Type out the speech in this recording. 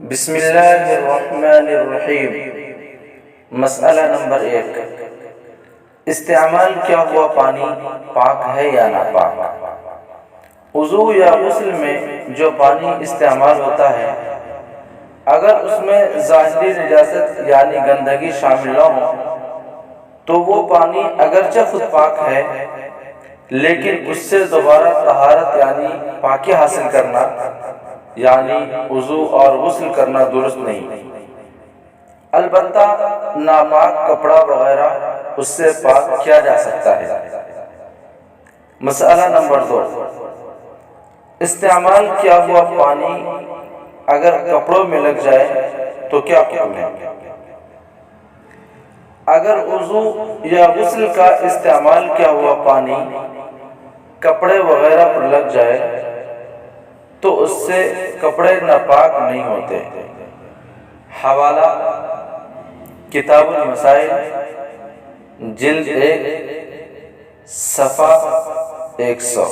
بسم اللہ الرحمن الرحیم۔ مسئلہ نمبر 1، استعمال کیا ہوا پانی پاک ہے یا ناپاک؟ وضو یا غسل میں جو پانی استعمال ہوتا ہے، اگر اس میں ظاہری نجاست یعنی گندگی شامل نہ ہو تو وہ پانی اگرچہ خود پاک ہے لیکن اس سے دوبارہ طہارت یعنی پاکی حاصل کرنا یعنی وضو اور غسل کرنا درست نہیں۔ البتہ ناپاک کپڑا وغیرہ اس سے پاک کیا جا سکتا ہے۔ مسئلہ نمبر 2، استعمال کیا ہوا پانی اگر کپڑوں میں لگ جائے تو کیا حکم ہے؟ اگر وضو یا غسل کا استعمال کیا ہوا پانی کپڑے وغیرہ پر لگ جائے تو اس سے کپڑے ناپاک نہیں ہوتے۔ حوالہ کتاب المسائل جلد 1 صفحہ 100۔